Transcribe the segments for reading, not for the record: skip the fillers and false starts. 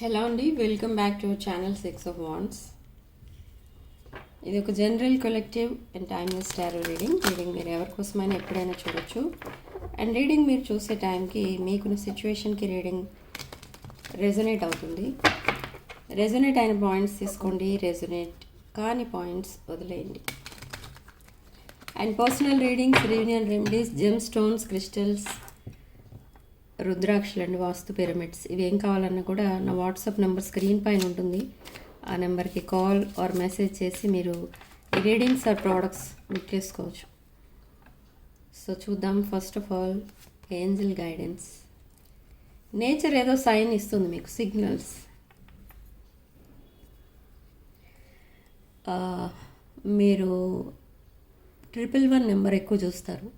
Hello అండి, welcome back to our channel 6 of Wands. ఇది ఒక general collective and timeless tarot reading మీరు ఎవరికోసమైనా ఎప్పుడైనా చూడొచ్చు. అండ్ రీడింగ్ మీరు చూసే టైంకి మీకున్న సిచ్యువేషన్కి రీడింగ్ రెజొనేట్ అవుతుంది. రెజొనేట్ అయిన పాయింట్స్ తీసుకోండి, రెజొనేట్ కాని పాయింట్స్ వదిలేయండి. And personal readings, reunion remedies, gem stones, crystals, రుద్రాక్షలు అండ్ వాస్తు పిరమిడ్స్, ఇవి ఏం కావాలన్నా కూడా నా వాట్సాప్ నెంబర్ స్క్రీన్ పైన ఉంటుంది. ఆ నెంబర్కి కాల్ ఆర్ మెసేజ్ చేసి మీరు ఈ రీడింగ్స్ ఆర్ ప్రోడక్ట్స్ బుక్ చేసుకోవచ్చు. సో చూద్దాం. First of all, Angel guidance. Nature ఏదో సైన్ ఇస్తుంది మీకు, సిగ్నల్స్. మీరు 111 నెంబర్ ఎక్కువ చూస్తారు,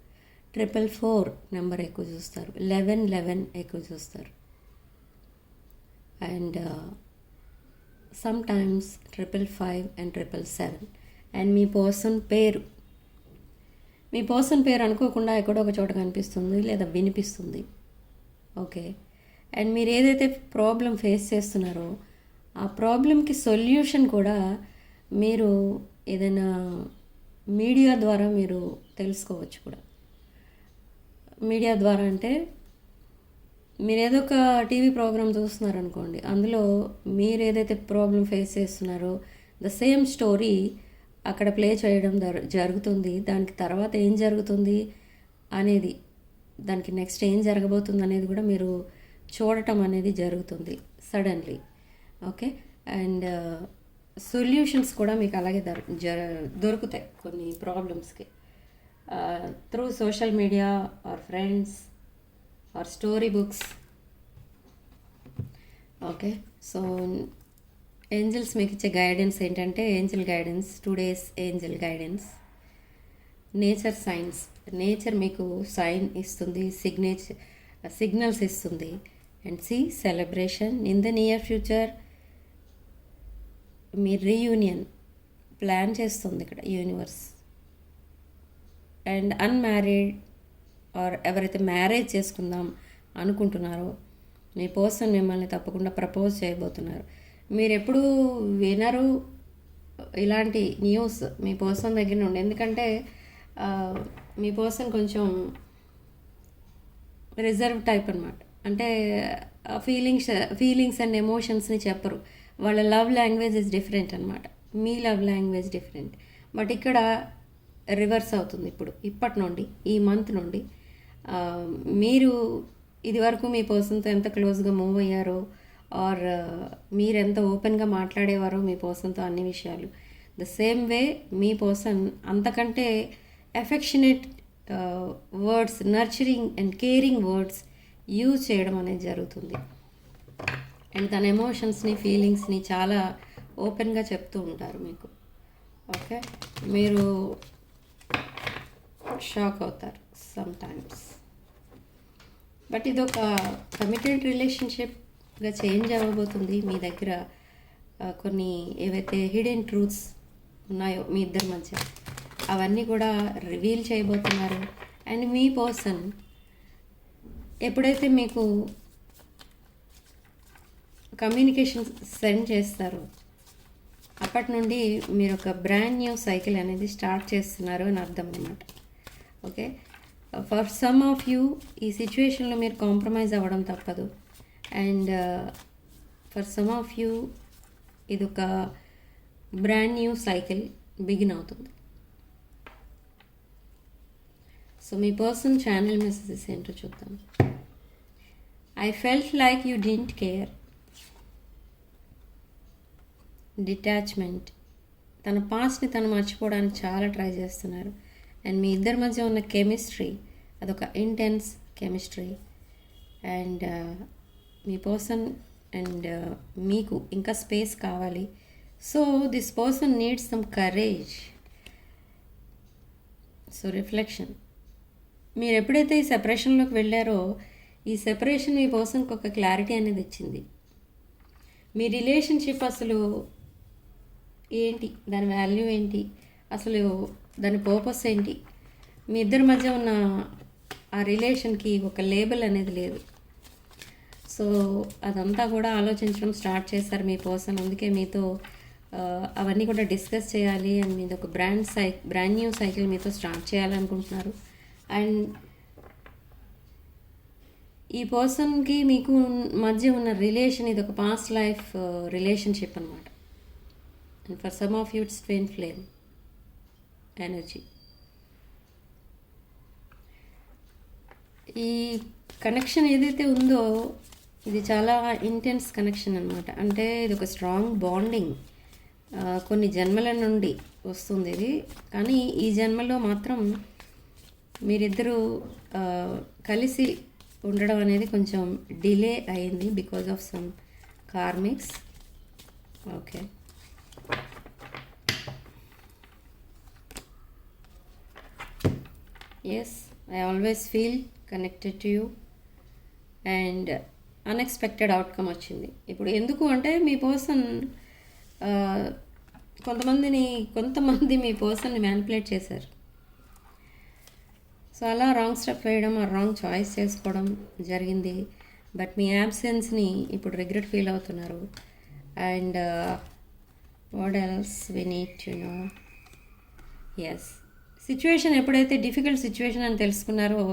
444 నెంబర్ ఎక్కువ చూస్తారు, 1111 ఎక్కువ చూస్తారు, and some times 555 and 777. And మీ పర్సన్ పేరు అనుకోకుండా ఎక్కడో ఒక చోట కనిపిస్తుంది లేదా వినిపిస్తుంది. ఓకే. అండ్ మీరు ఏదైతే ప్రాబ్లం ఫేస్ చేస్తున్నారో ఆ ప్రాబ్లంకి సొల్యూషన్ కూడా మీరు ఏదైనా మీడియా ద్వారా మీరు తెలుసుకోవచ్చు కూడా. మీడియా ద్వారా అంటే మీరు ఏదో ఒక టీవీ ప్రోగ్రామ్ చూస్తున్నారు అనుకోండి, అందులో మీరు ఏదైతే ప్రాబ్లం ఫేస్ చేస్తున్నారో ద సేమ్ స్టోరీ అక్కడ ప్లే చేయడం జరుగుతుంది. దానికి తర్వాత ఏం జరుగుతుంది అనేది, దానికి నెక్స్ట్ ఏం జరగబోతుంది అనేది కూడా మీరు చూడటం అనేది జరుగుతుంది సడన్లీ. ఓకే. అండ్ సొల్యూషన్స్ కూడా మీకు అలాగే దొరుకుతాయి కొన్ని ప్రాబ్లమ్స్కి through social media or friends or story books. Okay. So angels మీకు ఇచ్చే గైడెన్స్ ఏంటంటే, angel guidance, 2 days angel guidance. Nature signs, nature మీకు సైన్ ఇస్తుంది, సిగ్నల్స్ ఇస్తుంది. And celebration in the near future. మీ రీయూనియన్ ప్లాన్ చేస్తుంది ఇక్కడ యూనివర్స్. అండ్ అన్మ్యారీడ్ ఆర్ ఎవరైతే మ్యారేజ్ చేసుకుందాం అనుకుంటున్నారో మీ పర్సన్ మిమ్మల్ని తప్పకుండా ప్రపోజ్ చేయబోతున్నారు. మీరు ఎప్పుడు వినరు ఇలాంటి న్యూస్ మీ పర్సన్ దగ్గర నుండి, ఎందుకంటే మీ పర్సన్ కొంచెం రిజర్వ్ టైప్ అనమాట. అంటే ఫీలింగ్స్ అండ్ ఎమోషన్స్ని చెప్పరు. వాళ్ళ లవ్ లాంగ్వేజ్ ఇస్ డిఫరెంట్ అనమాట, మీ లవ్ లాంగ్వేజ్ డిఫరెంట్. బట్ ఇక్కడ రివర్స్ అవుతుంది. ఇప్పటి నుండి, ఈ మంత్ నుండి మీరు ఇది వరకు మీ పర్సన్తో ఎంత క్లోజ్గా మూవ్ అయ్యారో ఆర్ మీరు ఎంత ఓపెన్గా మాట్లాడేవారో మీ పర్సన్తో అన్ని విషయాలు, ద సేమ్ వే మీ పర్సన్ అంతకంటే affectionate words, nurturing and caring words use చేయడం అనేది జరుగుతుంది. అండ్ తన ఎమోషన్స్ని, ఫీలింగ్స్ని చాలా ఓపెన్గా చెప్తూ ఉంటారు మీకు. ఓకే. మీరు షాక్ అవుతారు సమ్ టైమ్స్. బట్ ఇది ఒక కమిటెడ్ రిలేషన్షిప్గా చేంజ్ అవ్వబోతుంది. మీ దగ్గర కొన్ని ఏవైతే హిడెన్ ట్రూత్స్ ఉన్నాయో మీ ఇద్దరి మధ్య, అవన్నీ కూడా రివీల్ చేయబోతున్నారు. అండ్ మీ పర్సన్ ఎప్పుడైతే మీకు కమ్యూనికేషన్ సెండ్ చేస్తారో అప్పటి నుండి మీరు ఒక బ్రాండ్ న్యూ సైకిల్ అనేది స్టార్ట్ చేస్తున్నారు అని అర్థం అన్నమాట. Okay. For some of you ఈ సిచ్యువేషన్లో మీరు కాంప్రమైజ్ అవ్వడం తప్పదు. And for some of you ఇది ఒక బ్రాండ్ న్యూ సైకిల్ బిగిన్ అవుతుంది. సో మీ పర్సన్ ఛానల్ మెసేజెస్ ఏంటో చూద్దాం. I felt like you didn't care. Detachment. తన పాస్ట్ని తను మర్చిపోవడానికి చాలా ట్రై చేస్తున్నారు. అండ్ మీ ఇద్దరి మధ్య ఉన్న కెమిస్ట్రీ అదొక ఇంటెన్స్ కెమిస్ట్రీ. అండ్ మీ పర్సన్ అండ్ మీకు ఇంకా స్పేస్ కావాలి. So this person needs some courage. So reflection. మీరు ఎప్పుడైతే ఈ సెపరేషన్లోకి వెళ్ళారో ఈ సెపరేషన్ మీ పర్సన్కి ఒక క్లారిటీ అనేది ఇచ్చింది. మీ రిలేషన్షిప్ అసలు ఏంటి, దాని వాల్యూ ఏంటి, అసలు దాని పర్పస్ ఏంటి, మీ ఇద్దరి మధ్య ఉన్న ఆ రిలేషన్కి ఒక లేబుల్ అనేది లేదు. సో అదంతా కూడా ఆలోచించడం స్టార్ట్ చేశారు మీ పర్సన్. అందుకే మీతో అవన్నీ కూడా డిస్కస్ చేయాలి అండ్ మీది ఒక బ్రాండ్ న్యూ సైకిల్ మీతో స్టార్ట్ చేయాలనుకుంటున్నారు. అండ్ ఈ పర్సన్కి మీకు మధ్య ఉన్న రిలేషన్ ఇది ఒక పాస్ట్ లైఫ్ రిలేషన్షిప్ అనమాట. And for some of you it's twin flame energy. ఈ కనెక్షన్ ఏదైతే ఉందో ఇది చాలా ఇంటెన్స్ కనెక్షన్ అనమాట. అంటే ఇది ఒక స్ట్రాంగ్ బాండింగ్ కొన్ని జన్మల నుండి వస్తుంది ఇది. కానీ ఈ జన్మలో మాత్రం మీరిద్దరూ కలిసి ఉండడం అనేది కొంచెం డిలే అయింది because of some karmics. Okay, yes, I always feel connected to you and unexpected outcome వచ్చింది. ఇప్పుడు ఎందుకు అంటే మీ పర్సన్ కొంతమంది మీ పర్సన్ని మ్యానిపులేట్ చేశారు. సో అలా రాంగ్ స్టెప్ వేయడం, ఆ రాంగ్ చాయిస్ చేసుకోవడం జరిగింది. బట్ మీ యాబ్సెన్స్ని ఇప్పుడు రిగ్రెట్ ఫీల్ అవుతున్నారు. And what else we need to know. Yes, situation ఎప్పుడైతే డిఫికల్ట్ సిచ్యువేషన్ అని తెలుసుకున్నారో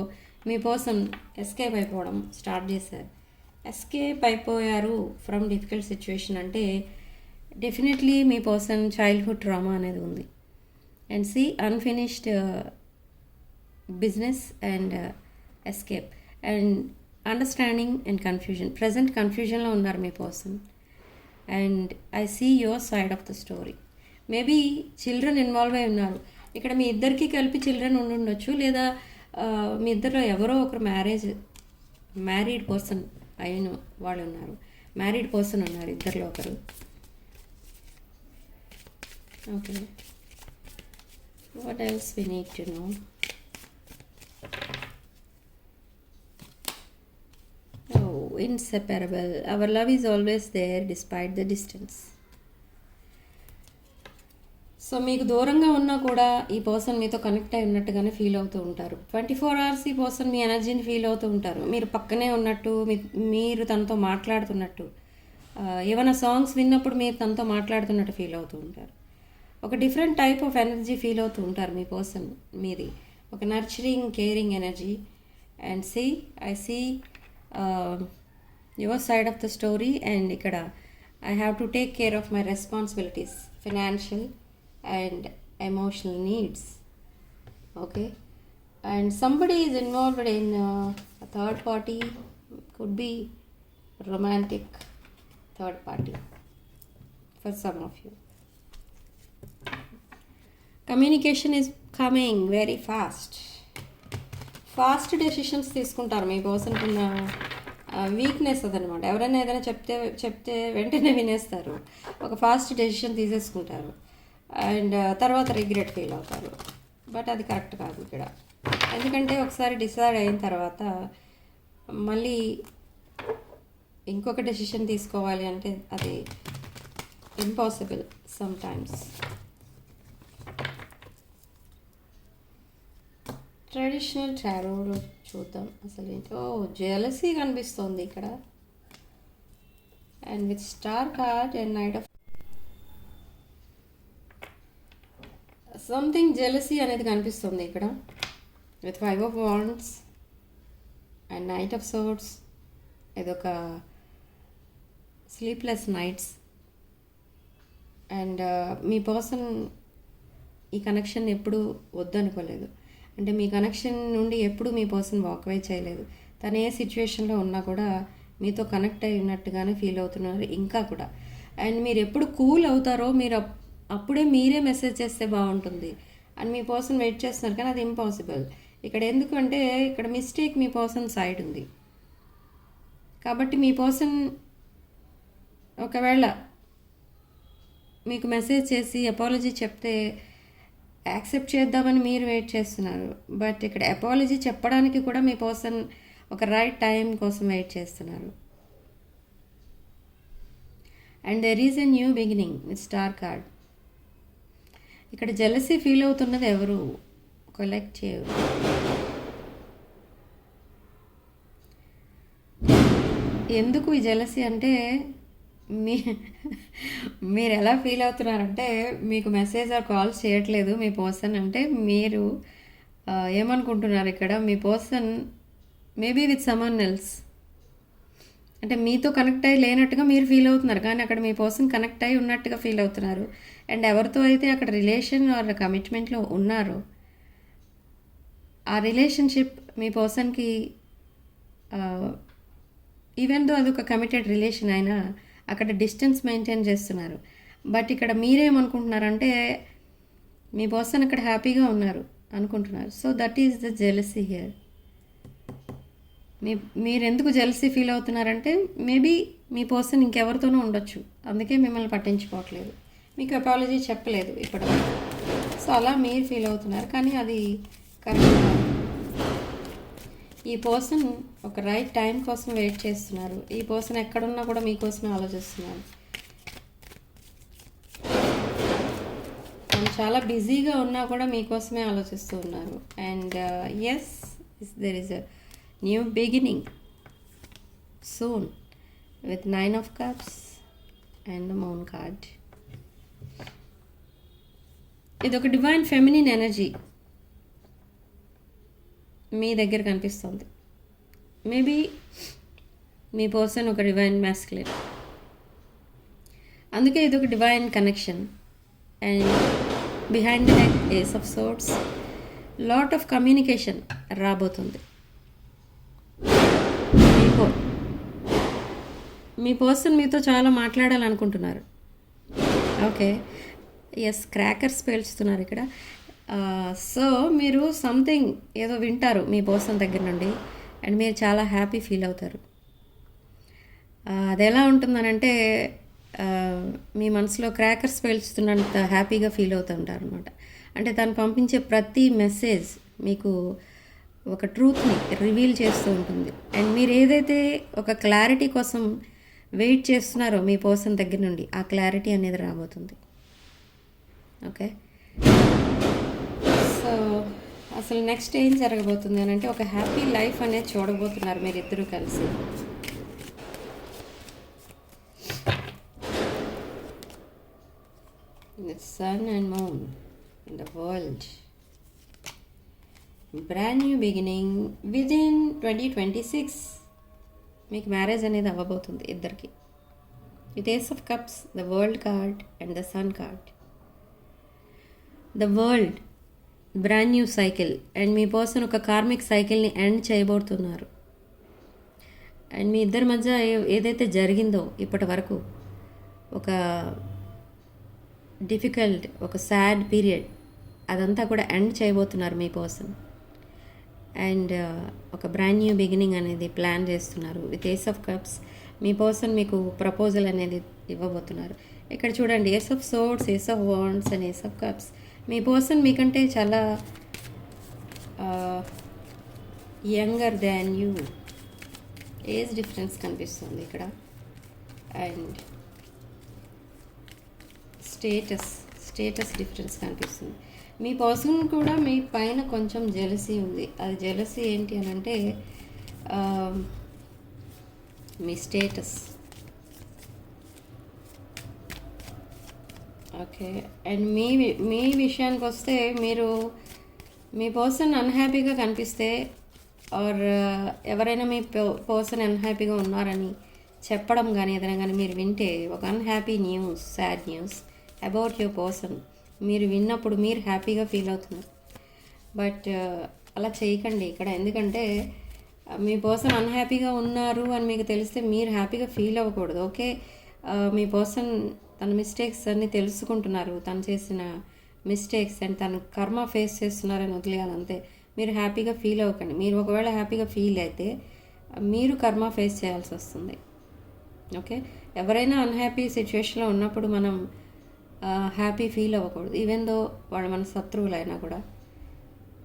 మీ పర్సన్ ఎస్కేప్ అయిపోవడం స్టార్ట్ చేశారు. ఎస్కేప్ అయిపోయారు ఫ్రమ్ డిఫికల్ట్ సిచ్యువేషన్ అంటే డెఫినెట్లీ మీ పర్సన్ చైల్డ్హుడ్ ట్రామా అనేది ఉంది. And see unfinished business and escape and understanding and confusion. Present కన్ఫ్యూజన్లో ఉన్నారు మీ person. And I see your side of the story. Maybe children involve అయి ఉన్నారు ఇక్కడ. మీ ఇద్దరికి కలిపి చిల్డ్రన్ ఉండుండొచ్చు, లేదా మీ ఇద్దరిలో ఎవరో ఒకరు మ్యారీడ్ పర్సన్ అయిన వాళ్ళు ఉన్నారు. మ్యారీడ్ పర్సన్ ఉన్నారు ఇద్దరిలో ఒకరు. Okay, what else we need to know. Inseparable. Our love is always there despite the distance. So మీకు దూరంగా ఉన్నా కూడా ఈ పర్సన్ మీతో కనెక్ట్ అయి ఉన్నట్టుగానే ఫీల్ అవుతూ ఉంటారు. 24 hours ఈ పర్సన్ మీ ఎనర్జీని ఫీల్ అవుతూ ఉంటారు. మీరు పక్కనే ఉన్నట్టు, మీరు తనతో మాట్లాడుతున్నట్టు, ఏమైనా సాంగ్స్ విన్నప్పుడు మీరు తనతో మాట్లాడుతున్నట్టు ఫీల్ అవుతూ ఉంటారు. ఒక different type of energy feel అవుతూ ఉంటారు మీ పర్సన్ మీది. ఒక nurturing, caring energy. And I see your side of the story. And ఇక్కడ I have to take care of my responsibilities, financial and emotional needs. Okay, and somebody is involved in a third party, could be romantic third party for some of you. Communication is coming very fast decisions తీసుకుంటారు. మీ person ఉన్న weakness అదనమాట. ఎవరైనా ఏదైనా చెప్తే వెంటనే వినేస్తారు. ఒక fast decision తీసేసుకుంటారు and తర్వాత regret feel అవుతారు. బట్ అది కరెక్ట్ కాదు ఇక్కడ. ఎందుకంటే ఒకసారి డిసైడ్ అయిన తర్వాత మళ్ళీ ఇంకొక డెసిషన్ తీసుకోవాలి అంటే అది ఇంపాసిబుల్ సమ్ టైమ్స్. ట్రెడిషనల్ టారోలో చూద్దాం అసలు ఏంటో. జెలసీ కనిపిస్తుంది ఇక్కడ. And with star card and knight of something jealousy అనేది కనిపిస్తుంది ఇక్కడ. With 5 of Wands and knight of swords. ఇదొక స్లీప్లెస్ నైట్స్. అండ్ మీ పర్సన్ ఈ కనెక్షన్ ఎప్పుడు వద్దనుకోలేదు. అంటే మీ కనెక్షన్ నుండి ఎప్పుడు మీ పర్సన్ వాక్వే చేయలేదు. తను ఏ సిచ్యువేషన్లో ఉన్నా కూడా మీతో కనెక్ట్ అయి ఉన్నట్టుగానే ఫీల్ అవుతున్నారు ఇంకా కూడా. అండ్ మీరు ఎప్పుడు కూల్ అవుతారో అప్పుడే మీరే మెసేజ్ చేస్తే బాగుంటుంది అని మీ పర్సన్ వెయిట్ చేస్తున్నారు. కానీ అది ఇంపాసిబుల్ ఇక్కడ. ఎందుకంటే ఇక్కడ మిస్టేక్ మీ పర్సన్ సైడ్ ఉంది. కాబట్టి మీ పర్సన్ ఒకవేళ మీకు మెసేజ్ చేసి అపాలజీ చెప్తే యాక్సెప్ట్ చేద్దామని మీరు వెయిట్ చేస్తున్నారు. బట్ ఇక్కడ అపాలజీ చెప్పడానికి కూడా మీ పర్సన్ ఒక రైట్ టైం కోసం వెయిట్ చేస్తున్నారు. And there is a new beginning with star card. ఇక్కడ జెలసీ ఫీల్ అవుతున్నది ఎవరు? కలెక్టివ్. ఎందుకు ఈ జెలసీ అంటే మీ మీరు ఎలా ఫీల్ అవుతున్నారంటే మీకు మెసేజ్ ఆర్ కాల్స్ చేయట్లేదు మీ పర్సన్ అంటే మీరు ఏమనుకుంటున్నారు ఇక్కడ మీ person maybe with someone else అంటే మీతో కనెక్ట్ అయ్యి లేనట్టుగా మీరు ఫీల్ అవుతున్నారు కానీ అక్కడ మీ పర్సన్ కనెక్ట్ అయ్యి ఉన్నట్టుగా ఫీల్ అవుతున్నారు అండ్ ఎవరితో అయితే అక్కడ రిలేషన్ ఆర్ కమిట్మెంట్లో ఉన్నారో ఆ రిలేషన్షిప్ మీ పర్సన్కి ఈవెన్ దో అదొక కమిటెడ్ రిలేషన్ అయినా అక్కడ డిస్టెన్స్ మెయింటైన్ చేస్తున్నారు బట్ ఇక్కడ మీరేమనుకుంటున్నారంటే మీ పర్సన్ అక్కడ హ్యాపీగా ఉన్నారు అనుకుంటున్నారు so that is the jealousy here మీరు ఎందుకు జెలసీ ఫీల్ అవుతున్నారంటే మేబీ మీ పర్సన్ ఇంకెవరితోనూ ఉండొచ్చు అందుకే మిమ్మల్ని పట్టించుకోవట్లేదు మీకు అపాలజీ చెప్పలేదు ఇప్పటి సో అలా మీరు ఫీల్ అవుతున్నారు కానీ అది కరెక్ట్ కాదు ఈ పర్సన్ ఒక రైట్ టైం కోసం వెయిట్ చేస్తున్నారు ఈ పర్సన్ ఎక్కడున్నా కూడా మీకోసమే ఆలోచిస్తున్నారు అండ్ చాలా బిజీగా ఉన్నా కూడా మీకోసమే ఆలోచిస్తూ ఉన్నారు and yes there is a new beginning soon with 9 of Cups and the moon card ఇది ఒక డివైన్ ఫెమినిన్ ఎనర్జీ మీ దగ్గర కనిపిస్తుంది మేబీ మీ పర్సన్ ఒక డివైన్ మ్యాస్కులిన్ అందుకే ఇది ఒక divine connection and behind the neck ace of swords lot of communication రాబోతుంది మీ పర్సన్ మీతో చాలా మాట్లాడాలనుకుంటున్నారు ఓకే ఎస్ క్రాకర్స్ పేల్చుతున్నారు ఇక్కడ సో మీరు సంథింగ్ ఏదో వింటారు మీ పర్సన్ దగ్గర నుండి అండ్ మీరు చాలా హ్యాపీ ఫీల్ అవుతారు అది ఎలా ఉంటుందనంటే మీ మనసులో క్రాకర్స్ పేల్చుతున్నంత హ్యాపీగా ఫీల్ అవుతుంటారు అనమాట అంటే తను పంపించే ప్రతి మెసేజ్ మీకు ఒక ట్రూత్ని రివీల్ చేస్తూ ఉంటుంది అండ్ మీరు ఏదైతే ఒక క్లారిటీ కోసం వెయిట్ చేస్తున్నారో మీ పర్సన్ దగ్గర నుండి ఆ క్లారిటీ అనేది రాబోతుంది ఓకే సో అసలు నెక్స్ట్ ఏం జరగబోతుంది అని అంటే ఒక హ్యాపీ లైఫ్ అనేది చూడబోతున్నారు మీరిద్దరూ కలిసి the sun and moon in the world brand new beginning within 2026 మీకు మ్యారేజ్ అనేది అవ్వబోతుంది ఇద్దరికి with ace of cups the world card and the sun card the world brand new cycle and మీ person ఒక కార్మిక్ సైకిల్ని end చేయబోతున్నారు and మీ ఇద్దరి మధ్య ఏదైతే జరిగిందో ఇప్పటి వరకు ఒక డిఫికల్ట్ ఒక సాడ్ పీరియడ్ అదంతా కూడా ఎండ్ చేయబోతున్నారు మీ పర్సన్ అండ్ ఒక బ్రాండ్ న్యూ బిగినింగ్ అనేది ప్లాన్ చేస్తున్నారు విత్ ఏస్ ఆఫ్ కప్స్ మీ పర్సన్ మీకు ప్రపోజల్ అనేది ఇవ్వబోతున్నారు ఇక్కడ చూడండి ace of swords ace of wands and ace of cups మీ పర్సన్ మీకంటే చాలా younger than you age difference కనిపిస్తుంది ఇక్కడ అండ్ స్టేటస్ డిఫరెన్స్ కనిపిస్తుంది మీ పర్సన్ కూడా మీ పైన కొంచెం జెలసీ ఉంది అది జెలసీ ఏంటి అని అంటే మీ స్టేటస్ ఓకే అండ్ మీ విషయానికి వస్తే మీరు మీ పర్సన్ అన్హ్యాపీగా కనిపిస్తే ఆర్ ఎవరైనా మీ పర్సన్ అన్హ్యాపీగా ఉన్నారని చెప్పడం కానీ ఏదైనా కానీ మీరు వింటే ఒక unhappy news sad news about your person మీరు విన్నప్పుడు మీరు హ్యాపీగా ఫీల్ అవుతున్నారు బట్ అలా చేయకండి ఇక్కడ ఎందుకంటే మీ పర్సన్ అన్హ్యాపీగా ఉన్నారు అని మీకు తెలిస్తే మీరు హ్యాపీగా ఫీల్ అవ్వకూడదు ఓకే మీ పర్సన్ తన మిస్టేక్స్ అన్నీ తెలుసుకుంటున్నారు తను చేసిన మిస్టేక్స్ అండ్ తను కర్మ ఫేస్ చేస్తున్నారని వదిలేయాలంతే మీరు హ్యాపీగా ఫీల్ అవ్వకండి మీరు ఒకవేళ హ్యాపీగా ఫీల్ అయితే మీరు కర్మ ఫేస్ చేయాల్సి వస్తుంది ఓకే ఎవరైనా అన్హ్యాపీ సిచ్యువేషన్లో ఉన్నప్పుడు మనం హ్యాపీ ఫీల్ అవ్వకూడదు ఈవెన్ దో వాళ్ళు మన శత్రువులైనా కూడా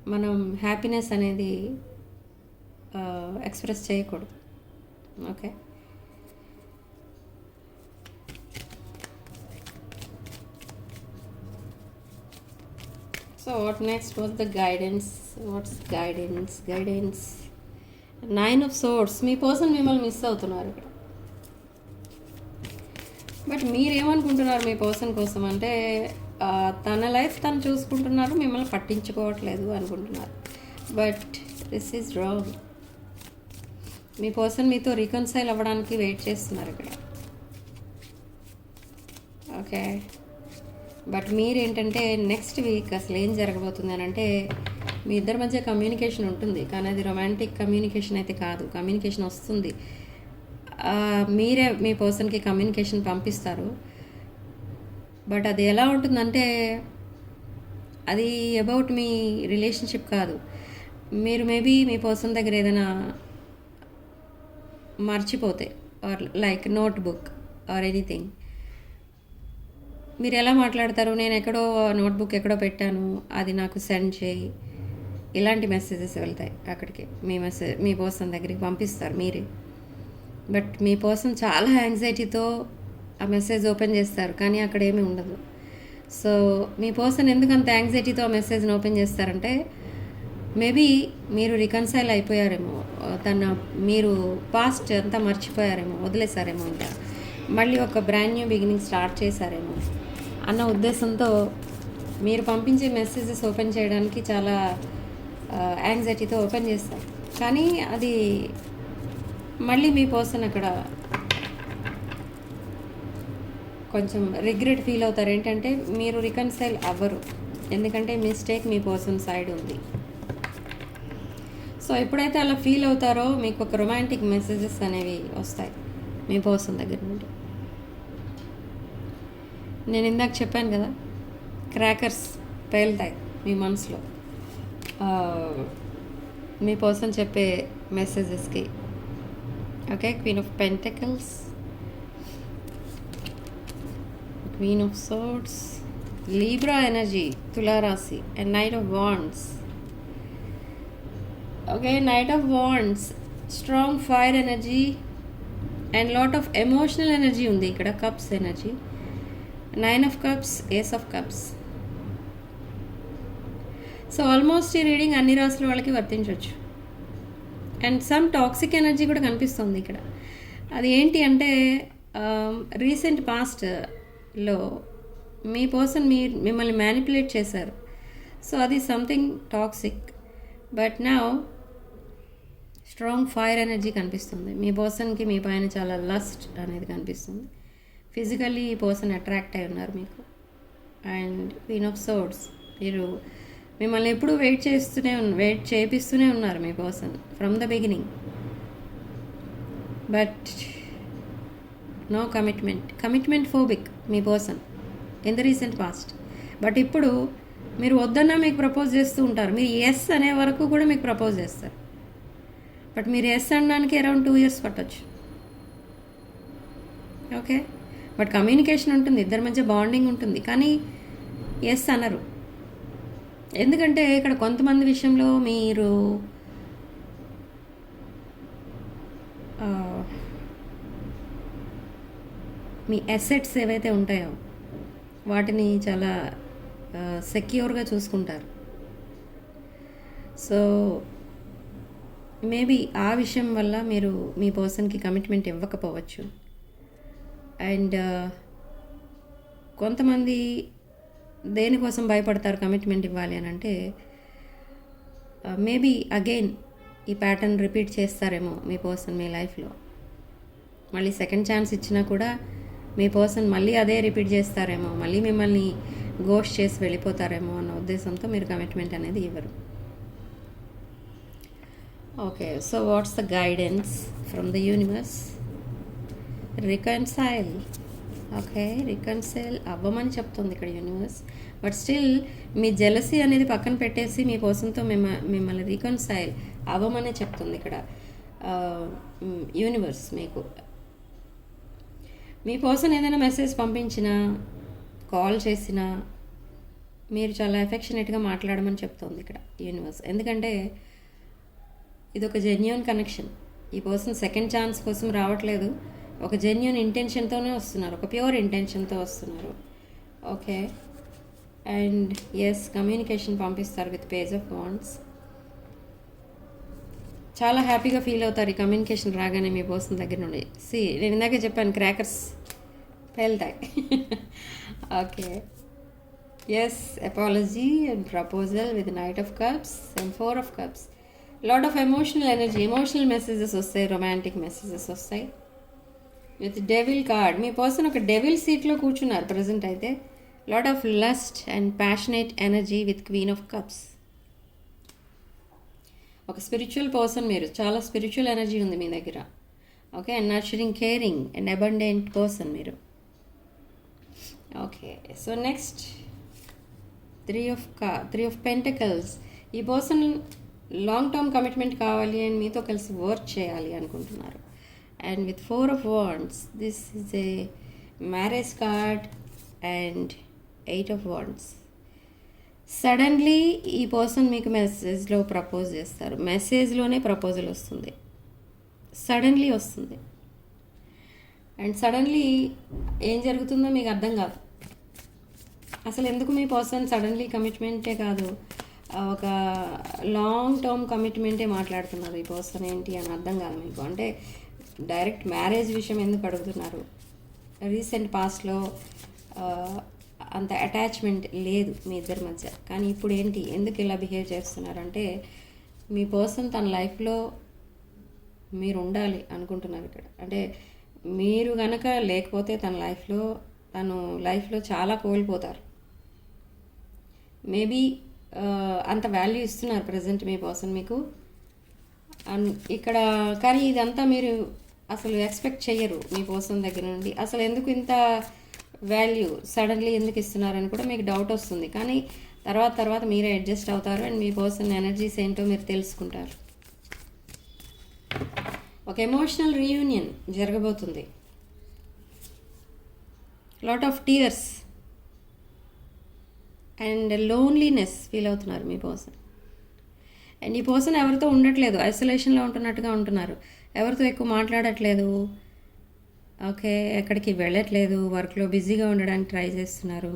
మనం హ్యాపీనెస్ అనేది ఎక్స్ప్రెస్ చేయకూడదు okay so what next was the guidance guidance 9 of Swords me person మిమ్మల్ని మిస్ అవుతున్నారు ఇక్కడ బట్ మీరేమనుకుంటున్నారు మీ పర్సన్ కోసం అంటే తన లైఫ్ తను చూసుకుంటున్నారు, మిమ్మల్ని పట్టించుకోవట్లేదు అనుకుంటున్నారు. But this is wrong. Me person మీతో రీకన్సైల్ అవ్వడానికి వెయిట్ చేస్తున్నారు ఇక్కడ. ఓకే, బట్ మీరేంటంటే నెక్స్ట్ వీక్ అసలు ఏం జరగబోతుంది అని అంటే మీ ఇద్దరి మధ్య కమ్యూనికేషన్ ఉంటుంది, కానీ అది రొమాంటిక్ కమ్యూనికేషన్ అయితే కాదు. కమ్యూనికేషన్ వస్తుంది, మీరే మీ పర్సన్కి కమ్యూనికేషన్ పంపిస్తారు. బట్ అది ఎలా ఉంటుందంటే అది అబౌట్ మీ రిలేషన్షిప్ కాదు. మీరు మేబీ మీ పర్సన్ దగ్గర ఏదైనా మర్చిపోతే or like notebook or anything, మీరు ఎలా మాట్లాడతారు, నేను ఎక్కడో నోట్బుక్ ఎక్కడో పెట్టాను అది నాకు సెండ్ చేయి, ఇలాంటి మెసేజెస్ వెళ్తాయి అక్కడికి. మీ పర్సన్ దగ్గరికి పంపిస్తారు మీరే. బట్ మీ పర్సన్ చాలా యాంగ్జైటీతో ఆ మెసేజ్ ఓపెన్ చేస్తారు, కానీ అక్కడ ఏమీ ఉండదు. సో మీ పర్సన్ ఎందుకు అంత యాంగ్జైటీతో ఆ మెసేజ్ని ఓపెన్ చేస్తారంటే మేబీ మీరు రికన్సైల్ అయిపోయారేమో, మీరు పాస్ట్ అంతా మర్చిపోయారేమో, వదిలేశారేమో, ఇంకా మళ్ళీ ఒక బ్రాండ్ న్యూ బిగినింగ్ స్టార్ట్ చేశారేమో అన్న ఉద్దేశంతో మీరు పంపించే మెసేజెస్ ఓపెన్ చేయడానికి చాలా యాంగ్జైటీతో ఓపెన్ చేస్తారు. కానీ అది మళ్ళీ మీ పర్సన్ అక్కడ కొంచెం రిగ్రెట్ ఫీల్ అవుతారు. ఏంటంటే మీరు రికన్సైల్ అవ్వరు, ఎందుకంటే మిస్టేక్ మీ పర్సన్ సైడ్ ఉంది. సో ఎప్పుడైతే అలా ఫీల్ అవుతారో మీకు ఒక రొమాంటిక్ మెసేజెస్ అనేవి వస్తాయి మీ పర్సన్ దగ్గర నుండి. నేను ఇందాక చెప్పాను కదా, క్రాకర్స్ పేలుతాయి మీ మనసులో మీ పర్సన్ చెప్పే మెసేజెస్కి. Okay, queen of pentacles, queen of swords, libra energy, తులారాశి, and knight of wands. Okay, knight of wands, strong fire energy and lot of emotional energy ఉంది ఇక్కడ. Cups energy, 9 of cups, ace of cups. So almost ఈ reading అన్ని రాసుల వాళ్ళకి వర్తించవచ్చు. And some toxic energy కూడా కనిపిస్తుంది ఇక్కడ. అది ఏంటి అంటే రీసెంట్ పాస్ట్లో మీ పర్సన్ మిమ్మల్ని మ్యానిపులేట్ చేశారు. సో అది something toxic. But now strong fire energy కనిపిస్తుంది. మీ పర్సన్కి మీ పైన చాలా లస్ట్ అనేది కనిపిస్తుంది. ఫిజికల్లీ ఈ పర్సన్ అట్రాక్ట్ అయి ఉన్నారు మీకు. అండ్ క్వీన్ ఆఫ్ సోర్డ్స్, మీరు మిమ్మల్ని ఎప్పుడూ వెయిట్ చేపిస్తూనే ఉన్నారు మీ person from the beginning. But no commitment phobic మీ person in the recent past. But ఇప్పుడు మీరు వద్దన్నా మీకు ప్రపోజ్ చేస్తూ ఉంటారు. మీరు ఎస్ అనే వరకు కూడా మీకు ప్రపోజ్ చేస్తారు. బట్ మీరు ఎస్ అనడానికి అరౌండ్ 2 years పట్టొచ్చు. ఓకే, బట్ కమ్యూనికేషన్ ఉంటుంది, ఇద్దరి మధ్య బాండింగ్ ఉంటుంది, కానీ ఎస్ అనరు. ఎందుకంటే ఇక్కడ కొంతమంది విషయంలో మీరు మీ అసెట్స్ ఏవైతే ఉంటాయో వాటిని చాలా సెక్యూర్గా చూసుకుంటారు. సో మేబీ ఆ విషయం వల్ల మీరు మీ పర్సన్కి కమిట్మెంట్ ఇవ్వకపోవచ్చు. అండ్ కొంతమంది దేనికోసం భయపడతారు కమిట్మెంట్ ఇవ్వాలి అని అంటే మేబీ అగైన్ ఈ ప్యాటర్న్ రిపీట్ చేస్తారేమో మీ పర్సన్ మీ లైఫ్లో. మళ్ళీ సెకండ్ ఛాన్స్ ఇచ్చినా కూడా మీ పర్సన్ మళ్ళీ అదే రిపీట్ చేస్తారేమో, మళ్ళీ మిమ్మల్ని గోస్ట్ చేసి వెళ్ళిపోతారేమో అన్న ఉద్దేశంతో మీరు కమిట్మెంట్ అనేది ఇవ్వరు. Okay, so what's the guidance from the universe? Reconcile. Okay, reconcile అవ్వమని చెప్తుంది ఇక్కడ యూనివర్స్. బట్ స్టిల్ మీ జెలసీ అనేది పక్కన పెట్టేసి మీ పర్సన్తో మిమ్మల్ని రికన్సైల్ అవ్వమనే చెప్తుంది ఇక్కడ యూనివర్స్. మీకు మీ పర్సన్ ఏదైనా మెసేజ్ పంపించినా కాల్ చేసినా మీరు చాలా ఎఫెక్షనేట్గా మాట్లాడమని చెప్తుంది ఇక్కడ యూనివర్స్. ఎందుకంటే ఇది ఒక జెన్యూన్ కనెక్షన్. ఈ పర్సన్ సెకండ్ ఛాన్స్ కోసం రావట్లేదు, ఒక జెన్యూన్ ఇంటెన్షన్తోనే వస్తున్నారు, ఒక ప్యూర్ ఇంటెన్షన్తో వస్తున్నారు. ఓకే, అండ్ ఎస్ కమ్యూనికేషన్ పంపిస్తారు విత్ పేజ్ ఆఫ్ వాండ్స్. చాలా హ్యాపీగా ఫీల్ అవుతారు ఈ కమ్యూనికేషన్ రాగానే మీ పర్సన్ దగ్గర నుండి. నేను ఇందాకే చెప్పాను క్రాకర్స్ పేల్తాయి. Okay. Yes, apology and proposal with knight of cups and 4 of Cups. Lot of emotional energy, emotional messages వస్తాయి, రొమాంటిక్ మెసేజెస్ వస్తాయి. విత్ డెవిల్ కార్డ్, మీ పర్సన్ ఒక డెవిల్ సీట్లో కూర్చున్నారు ప్రజెంట్ అయితే. Lot of lust and passionate energy with Queen of Cups. ఒక spiritual person మీరు, చాలా స్పిరిచువల్ ఎనర్జీ ఉంది మీ దగ్గర. Okay, and nurturing, caring and abundant person మీరు. Okay, so next three of pentacles. ఈ పర్సన్ లాంగ్ టర్మ్ కమిట్మెంట్ కావాలి and మీతో కలిసి వర్క్ చేయాలి అనుకుంటున్నారు. And with 4 of Wands, this is a marriage card and 8 of Wands. Suddenly ఈ person మీకు మెసేజ్లో ప్రపోజ్ చేస్తారు. మెసేజ్లోనే ప్రపోజల్ వస్తుంది, సడన్లీ వస్తుంది. అండ్ సడన్లీ ఏం జరుగుతుందో మీకు అర్థం కాదు. అసలు ఎందుకు మీ పర్సన్ సడన్లీ కమిట్మెంటే కాదు, ఒక లాంగ్ టర్మ్ కమిట్మెంటే మాట్లాడుతున్నారు ఈ పర్సన్, ఏంటి అని అర్థం కాదు మీకు. అంటే డైరెక్ట్ మ్యారేజ్ విషయం ఎందుకు అడుగుతున్నారు? రీసెంట్ పాస్ట్లో అంత అటాచ్మెంట్ లేదు మీ ఇద్దరి మధ్య, కానీ ఇప్పుడు ఏంటి, ఎందుకు ఇలా బిహేవ్ చేస్తున్నారంటే మీ పర్సన్ తన లైఫ్లో మీరు ఉండాలి అనుకుంటున్నారు ఇక్కడ. అంటే మీరు కనుక లేకపోతే తను లైఫ్లో చాలా కోల్పోతారు. మేబీ అంత వాల్యూ ఇస్తున్నారు ప్రజెంట్ మీ పర్సన్ మీకు ఇక్కడ. కానీ ఇదంతా మీరు అసలు ఎక్స్పెక్ట్ చెయ్యరు మీ పర్సన్ దగ్గర నుండి. అసలు ఎందుకు ఇంత వాల్యూ సడన్లీ ఎందుకు ఇస్తున్నారని కూడా మీకు డౌట్ వస్తుంది. కానీ తర్వాత మీరే అడ్జస్ట్ అవుతారు అండ్ మీ పర్సన్ ఎనర్జీస్ ఏంటో మీరు తెలుసుకుంటారు. ఒక ఎమోషనల్ రీయూనియన్ జరగబోతుంది. Lot of tears and loneliness feel అవుతున్నారు మీ పర్సన్. అండ్ ఈ పర్సన్ ఎవరితో ఉండట్లేదు, ఐసోలేషన్లో ఉంటున్నట్టుగా ఉంటున్నారు. ఎవరితో ఎక్కువ మాట్లాడట్లేదు. ఓకే, ఎక్కడికి వెళ్ళట్లేదు, వర్క్లో బిజీగా ఉండడానికి ట్రై చేస్తున్నారు.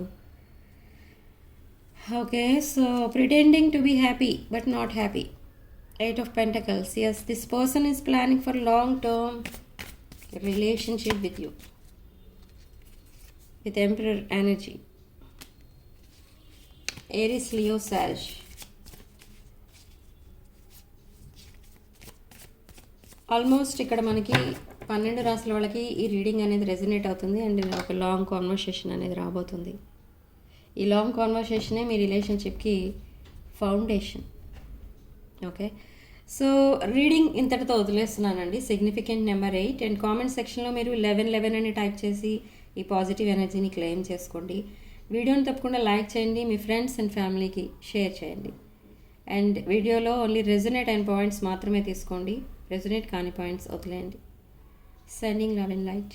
Okay, so pretending to be happy but not happy. 8 of Pentacles. Yes, this person is planning for long-term relationship with you. With Emperor energy. Aries, Leo, Sag. Almost ఇక్కడ మనకి 12 రాశుల వాళ్ళకి ఈ రీడింగ్ అనేది రెజనేట్ అవుతుంది and ఒక long conversation అనేది రాబోతుంది. ఈ లాంగ్ కాన్వర్సేషనే మీ రిలేషన్షిప్కి ఫౌండేషన్. ఓకే, సో రీడింగ్ ఇంతటితో వదిలేస్తున్నానండి. సిగ్నిఫికెంట్ నెంబర్ 8 అండ్ కామెంట్ సెక్షన్లో మీరు 11 అని టైప్ చేసి ఈ పాజిటివ్ ఎనర్జీని క్లెయిమ్ చేసుకోండి. వీడియోని తప్పకుండా లైక్ చేయండి, మీ ఫ్రెండ్స్ అండ్ ఫ్యామిలీకి షేర్ చేయండి. అండ్ వీడియోలో ఓన్లీ రెజనేట్ అయిన పాయింట్స్ మాత్రమే తీసుకోండి, రెజనేట్ కాని పాయింట్స్ వదిలేయండి. Sending love and light.